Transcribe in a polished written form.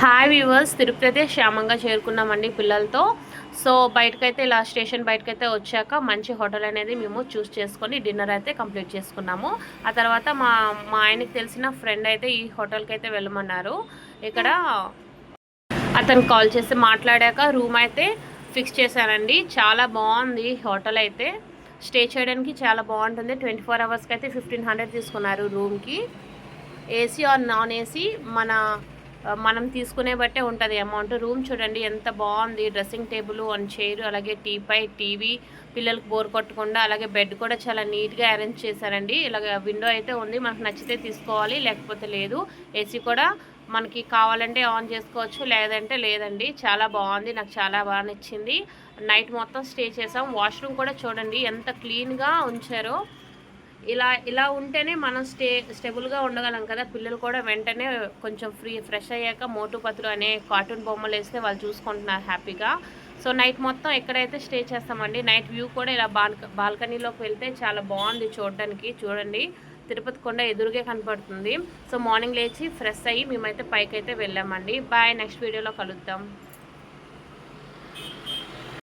Hi viewers, Tirupati క్షేమంగా చేరుకున్నామండి పిల్లలతో. So బయటకైతే ఇలా స్టేషన్ బయటకైతే వచ్చాక మంచి హోటల్ అనేది మేము చూస్ చేసుకొని డిన్నర్ అయితే కంప్లీట్ చేసుకున్నాము. ఆ తర్వాత మా మా ఆయనకి తెలిసిన ఫ్రెండ్ అయితే ఈ హోటల్కి అయితే వెళ్ళమన్నారు. ఇక్కడ అతను కాల్ చేసి మాట్లాడాక రూమ్ అయితే ఫిక్స్ చేశానండి. చాలా బాగుంది హోటల్ అయితే. స్టే చేయడానికి చాలా బాగుంటుంది. 24 అవర్స్కి అయితే 1500 తీసుకున్నారు రూమ్కి. ఏసీ ఆర్ నాన్ ఏసీ మనం తీసుకునే బట్టే ఉంటుంది అమౌంట్. రూమ్ చూడండి ఎంత బాగుంది. డ్రెస్సింగ్ టేబుల్, వన్ చైర్, అలాగే టీవీ, పిల్లలకు బోర్ కొట్టకుండా. అలాగే బెడ్ కూడా చాలా నీట్గా అరేంజ్ చేశారండి. ఇలాగ విండో అయితే ఉంది, మనకు నచ్చితే తీసుకోవాలి లేకపోతే లేదు. ఏసీ కూడా మనకి కావాలంటే ఆన్ చేసుకోవచ్చు, లేదంటే లేదండి. చాలా బాగుంది, నాకు చాలా బాగా నచ్చింది. నైట్ మొత్తం స్టే చేసాం. వాష్రూమ్ కూడా చూడండి ఎంత క్లీన్గా ఉంచారో. ఇలా ఉంటేనే మనం స్టేబుల్గా ఉండగలం కదా. పిల్లలు కూడా వెంటనే కొంచెం ఫ్రెష్ అయ్యాక మోటు పతులు అనే కార్టూన్ బొమ్మలు వేస్తే వాళ్ళు చూసుకుంటున్నారు హ్యాపీగా. సో నైట్ మొత్తం ఎక్కడైతే స్టే చేస్తామండి. నైట్ వ్యూ కూడా ఇలా బాల్కనీలోకి వెళ్తే చాలా బాగుంది చూడడానికి. చూడండి, తిరుపతి కొండ ఎదురుగే కనపడుతుంది. సో మార్నింగ్ లేచి ఫ్రెష్ అయ్యి మేమైతే పైకి అయితే వెళ్ళామండి. బాయ్, నెక్స్ట్ వీడియోలో కలుద్దాం.